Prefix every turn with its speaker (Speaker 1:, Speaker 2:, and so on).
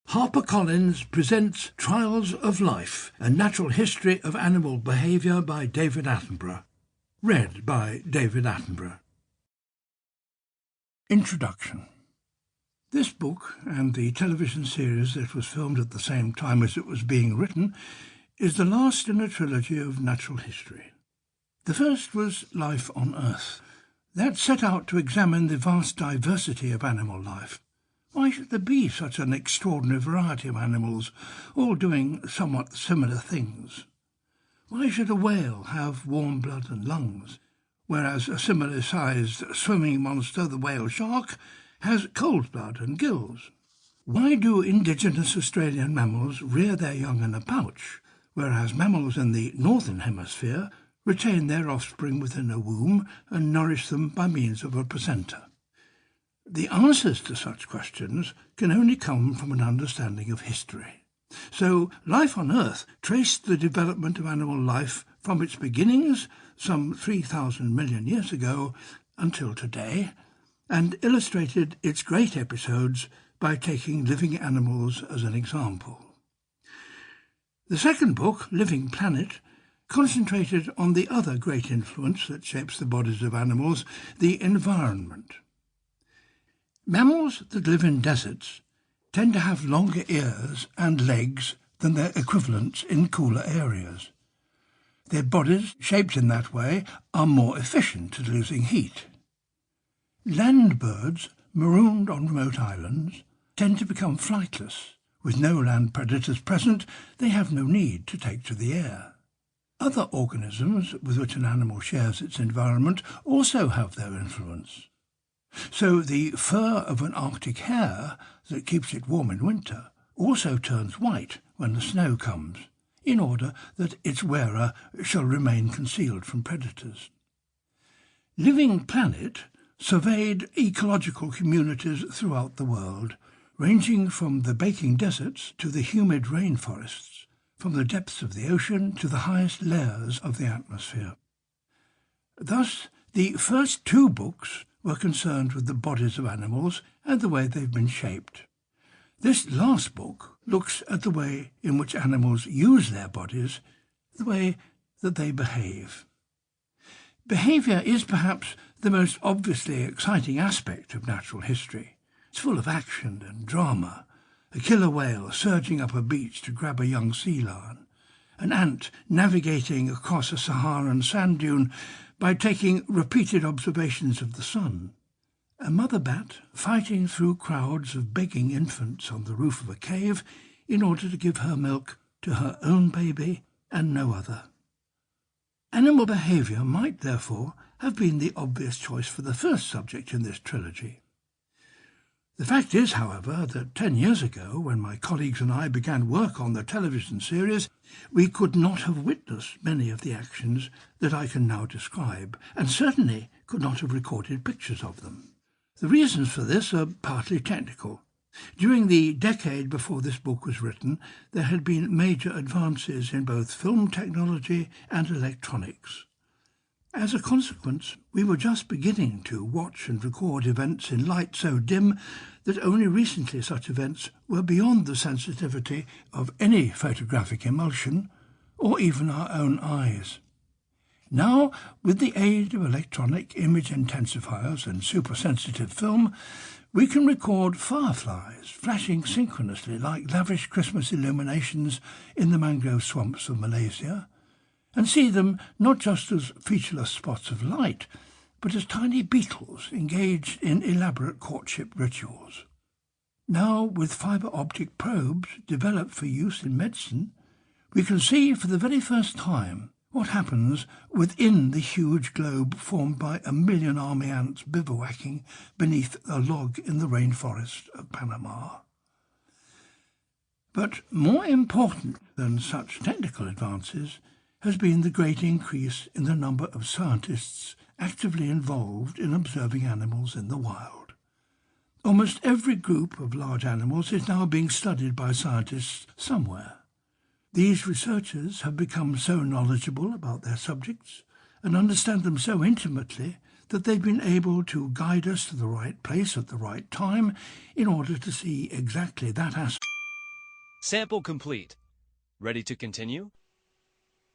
Speaker 1: HarperCollins presents Trials of Life, A Natural History of Animal Behaviour by David Attenborough. Read by David Attenborough. Introduction. This book, and the television series that was filmed at the same time as it was being written, is the last in a trilogy of natural history. The first was Life on Earth. That set out to examine the vast diversity of animal life. Why should there be such an extraordinary variety of animals, all doing somewhat similar things? Why should a whale have warm blood and lungs, whereas a similarly sized swimming monster, the whale shark, has cold blood and gills? Why do indigenous Australian mammals rear their young in a pouch, whereas mammals in the northern hemisphere retain their offspring within a womb and nourish them by means of a placenta? The answers to such questions can only come from an understanding of history. So, Life on Earth traced the development of animal life from its beginnings, some 3,000 million years ago, until today, and illustrated its great episodes by taking living animals as an example. The second book, Living Planet, concentrated on the other great influence that shapes the bodies of animals, the environment. Mammals that live in deserts tend to have longer ears and legs than their equivalents in cooler areas. Their bodies, shaped in that way, are more efficient at losing heat. Land birds, marooned on remote islands, tend to become flightless. With no land predators present, they have no need to take to the air. Other organisms with which an animal shares its environment also have their influence. So the fur of an Arctic hare that keeps it warm in winter also turns white when the snow comes, in order that its wearer shall remain concealed from predators. Living Planet surveyed ecological communities throughout the world, ranging from the baking deserts to the humid rainforests, from the depths of the ocean to the highest layers of the atmosphere. Thus, the first two books were concerned with the bodies of animals and the way they've been shaped. This last book looks at the way in which animals use their bodies, the way that they behave. Behaviour is perhaps the most obviously exciting aspect of natural history. It's full of action and drama. A killer whale surging up a beach to grab a young sea lion, an ant navigating across a Saharan sand dune by taking repeated observations of the sun, a mother bat fighting through crowds of begging infants on the roof of a cave in order to give her milk to her own baby and no other. Animal behaviour might, therefore, have been the obvious choice for the first subject in this trilogy. The fact is, however, that 10 years ago, when my colleagues and I began work on the television series, we could not have witnessed many of the actions that I can now describe, and certainly could not have recorded pictures of them. The reasons for this are partly technical. During the decade before this book was written, there had been major advances in both film technology and electronics. As a consequence, we were just beginning to watch and record events in light so dim that only recently such events were beyond the sensitivity of any photographic emulsion, or even our own eyes. Now, with the aid of electronic image intensifiers and supersensitive film, we can record fireflies flashing synchronously like lavish Christmas illuminations in the mangrove swamps of Malaysia, and see them not just as featureless spots of light, but as tiny beetles engaged in elaborate courtship rituals. Now, with fibre optic probes developed for use in medicine, we can see for the very first time what happens within the huge globe formed by 1 million army ants bivouacking beneath a log in the rainforest of Panama. But more important than such technical advances has been the great increase in the number of scientists actively involved in observing animals in the wild. Almost every group of large animals is now being studied by scientists somewhere. These researchers have become so knowledgeable about their subjects and understand them so intimately that they've been able to guide us to the right place at the right time in order to see exactly that aspect
Speaker 2: Sample complete. Ready to continue?